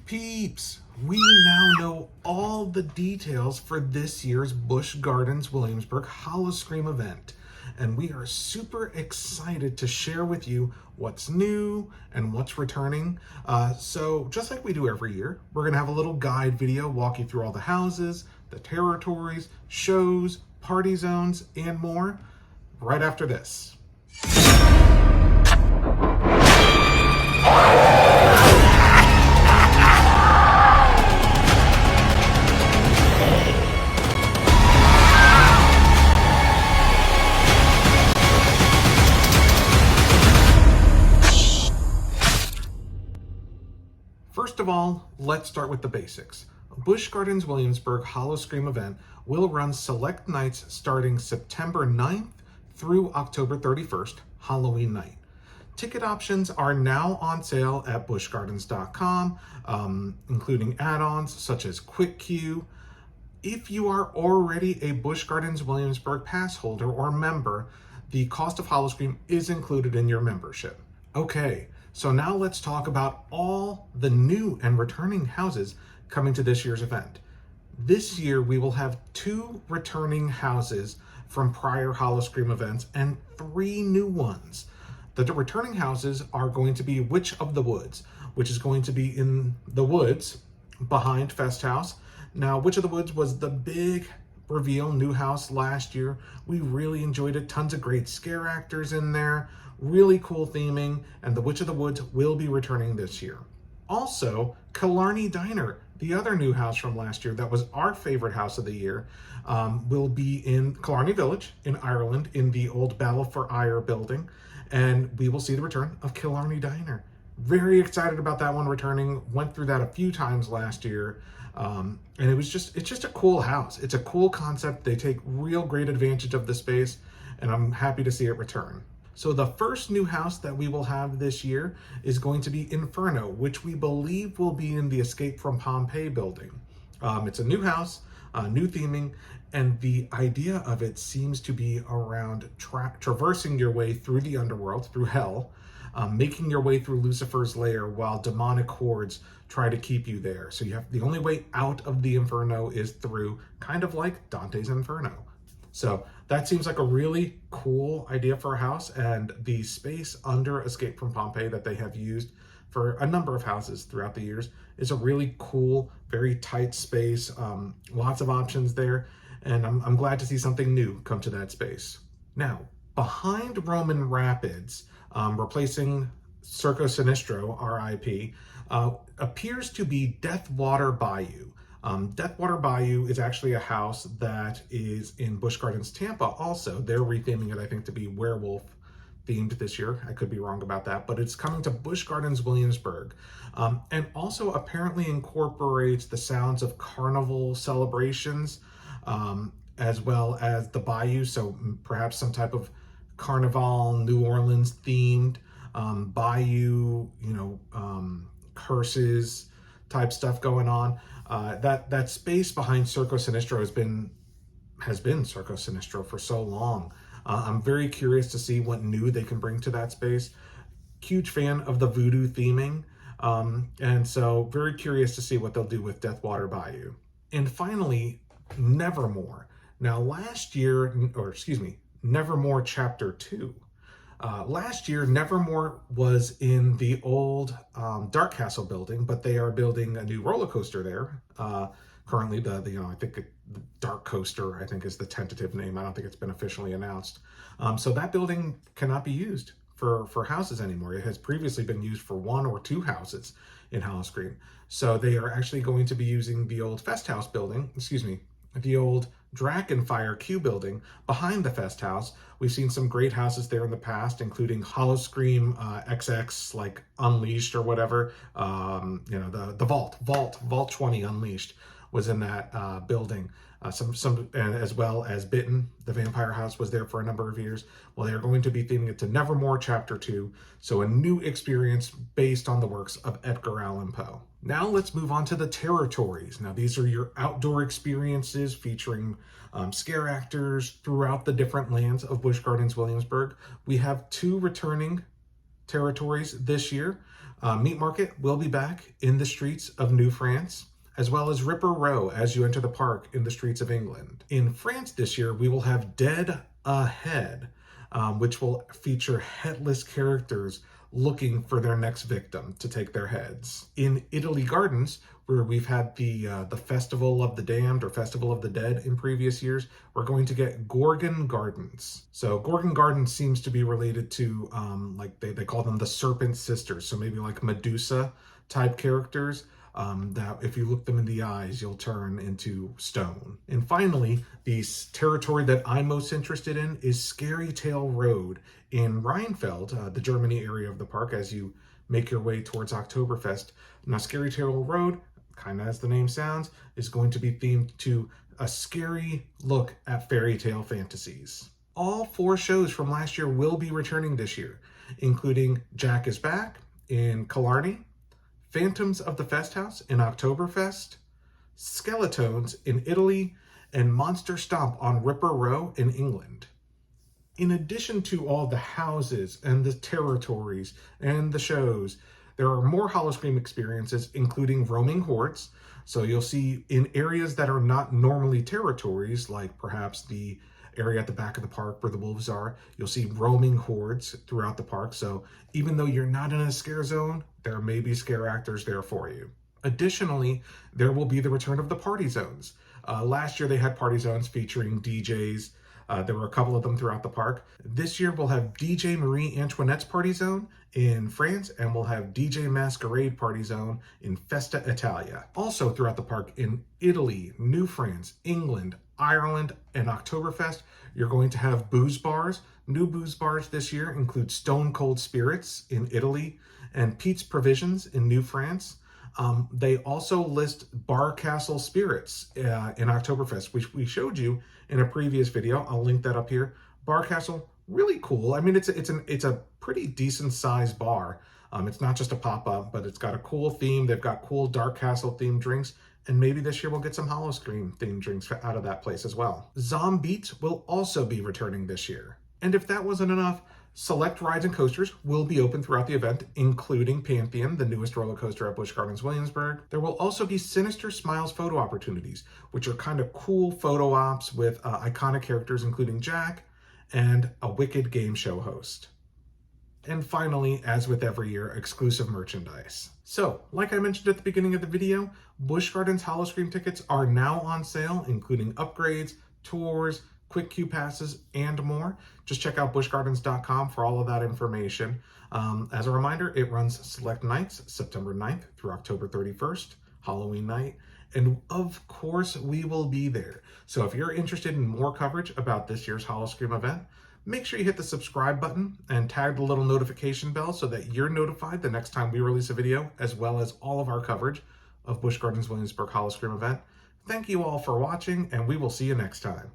Peeps, we now know all the details for this year's Busch Gardens Williamsburg Howl-O-Scream event, and we are super excited to share with you what's new and what's returning. So just like we do every year, we're going to have a little guide video walk you through all the houses, the Terror-Tories, shows, party zones, and more right after this. First of all, let's start with the basics. Busch Gardens Williamsburg Howl-O-Scream event will run select nights starting September 9th through October 31st, Halloween night. Ticket options are now on sale at buschgardens.com, including add-ons such as Quick Queue. If you are already a Busch Gardens Williamsburg pass holder or member, the cost of Howl-O-Scream is included in your membership. Okay, so now let's talk about all the new and returning houses coming to this year's event. This year, we will have 2 returning houses from prior Howl-O-Scream events and 3 new ones. The returning houses are going to be Witch of the Woods, which is going to be in the woods behind Fest House. Now, Witch of the Woods was the big reveal new house last year. We really enjoyed it. Tons of great scare actors in there, really cool theming, and the Witch of the Woods will be returning this year. Also, Killarney Diner, the other new house from last year that was our favorite house of the year, will be in Killarney Village in Ireland in the old Battle for Ire building, and we will see the return of Killarney Diner. Very excited about that one returning. Went through that a few times last year, and it's just a cool house. It's a cool concept. They take real great advantage of the space, and I'm happy to see it return. So the first new house that we will have this year is going to be Inferno, which we believe will be in the Escape from Pompeii building. It's a new house, new theming, and the idea of it seems to be around traversing your way through the underworld, through hell, making your way through Lucifer's lair while demonic hordes try to keep you there. So the only way out of the Inferno is through, kind of like Dante's Inferno. So that seems like a really cool idea for a house, and the space under Escape from Pompeii that they have used for a number of houses throughout the years is a really cool, very tight space, lots of options there, and I'm glad to see something new come to that space. Now, behind Roman Rapids, replacing Circo Sinistro, RIP, appears to be Deathwater Bayou. Deathwater Bayou is actually a house that is in Busch Gardens, Tampa also. They're retheming it, I think, to be werewolf themed this year. I could be wrong about that, but it's coming to Busch Gardens Williamsburg, and also apparently incorporates the sounds of carnival celebrations, as well as the bayou, so perhaps some type of Carnival New Orleans themed bayou, curses type stuff going on. That space behind Circo Sinistro has been Circo Sinistro for so long. I'm very curious to see what new they can bring to that space. Huge fan of the voodoo theming, and so very curious to see what they'll do with Deathwater Bayou. And finally, Nevermore. Now Nevermore Chapter 2. Last year, Nevermore was in the old Dark Castle building, but they are building a new roller coaster there. Currently, I think the Dark Coaster, I think, is the tentative name. I don't think it's been officially announced. So that building cannot be used for houses anymore. It has previously been used for 1 or 2 houses in Howl-O-Scream. So they are actually going to be using the old Fest House building, the old Drakenfire Q building behind the Fest House. We've seen some great houses there in the past, including Howl-O-Scream XX, like Unleashed or whatever. The Vault 20 Unleashed was in that building. And as well as Bitten, the vampire house, was there for a number of years. Well, they're going to be theming it to Nevermore Chapter 2, so a new experience based on the works of Edgar Allan Poe. Now let's move on to the Terror-Tories. Now these are your outdoor experiences featuring scare actors throughout the different lands of Busch Gardens Williamsburg. We have 2 returning Terror-Tories this year. Meat Market will be back in the streets of New France, as well as Ripper Row as you enter the park in the streets of England. In France this year, we will have Dead Ahead, which will feature headless characters looking for their next victim to take their heads. In Italy Gardens, where we've had the Festival of the Damned or Festival of the Dead in previous years, we're going to get Gorgon Gardens. So Gorgon Gardens seems to be related to, like they call them the Serpent Sisters, so maybe like Medusa type characters. That if you look them in the eyes, you'll turn into stone. And finally, the territory that I'm most interested in is Scary Tale Road in Rheinfeld, the Germany area of the park, as you make your way towards Oktoberfest. Now, Scary Tale Road, kind of as the name sounds, is going to be themed to a scary look at fairy tale fantasies. All 4 shows from last year will be returning this year, including Jack is Back in Killarney, Phantoms of the Fest House in Oktoberfest, Skeletones in Italy, and Monster Stomp on Ripper Row in England. In addition to all the houses and the Terrortories and the shows, there are more Howl-O-Scream experiences, including roaming hordes. So you'll see in areas that are not normally Terrortories, like perhaps the area at the back of the park where the wolves are, you'll see roaming hordes throughout the park. So even though you're not in a scare zone, there may be scare actors there for you. Additionally, there will be the return of the party zones. Last year they had party zones featuring DJs. There were a couple of them throughout the park. This year we'll have DJ Marie Antoinette's party zone in France, and we'll have DJ Masquerade party zone in Festa Italia. Also throughout the park in Italy, New France, England, Ireland, and Oktoberfest, you're going to have booze bars. New booze bars this year include Stone Cold Spirits in Italy and Pete's Provisions in New France. They also list Bar Castle Spirits in Oktoberfest, which we showed you in a previous video. I'll link that up here. Bar Castle, really cool. I mean, it's a pretty decent sized bar. It's not just a pop-up, but it's got a cool theme. They've got cool Dark Castle themed drinks. And maybe this year we'll get some Howl-O-Scream themed drinks out of that place as well. Zombeats will also be returning this year. And if that wasn't enough, select rides and coasters will be open throughout the event, including Pantheon, the newest roller coaster at Busch Gardens Williamsburg. There will also be Sinister Smiles photo opportunities, which are kind of cool photo ops with iconic characters, including Jack and a Wicked game show host. And finally, as with every year, exclusive merchandise. So, like I mentioned at the beginning of the video, Busch Gardens Howl-O-Scream tickets are now on sale, including upgrades, tours, quick queue passes, and more. Just check out buschgardens.com for all of that information. As a reminder, it runs select nights, September 9th through October 31st, Halloween night. And of course, we will be there. So if you're interested in more coverage about this year's Howl-O-Scream event, make sure you hit the subscribe button and tag the little notification bell so that you're notified the next time we release a video, as well as all of our coverage of Busch Gardens Williamsburg Howl-O-Scream event. Thank you all for watching, and we will see you next time.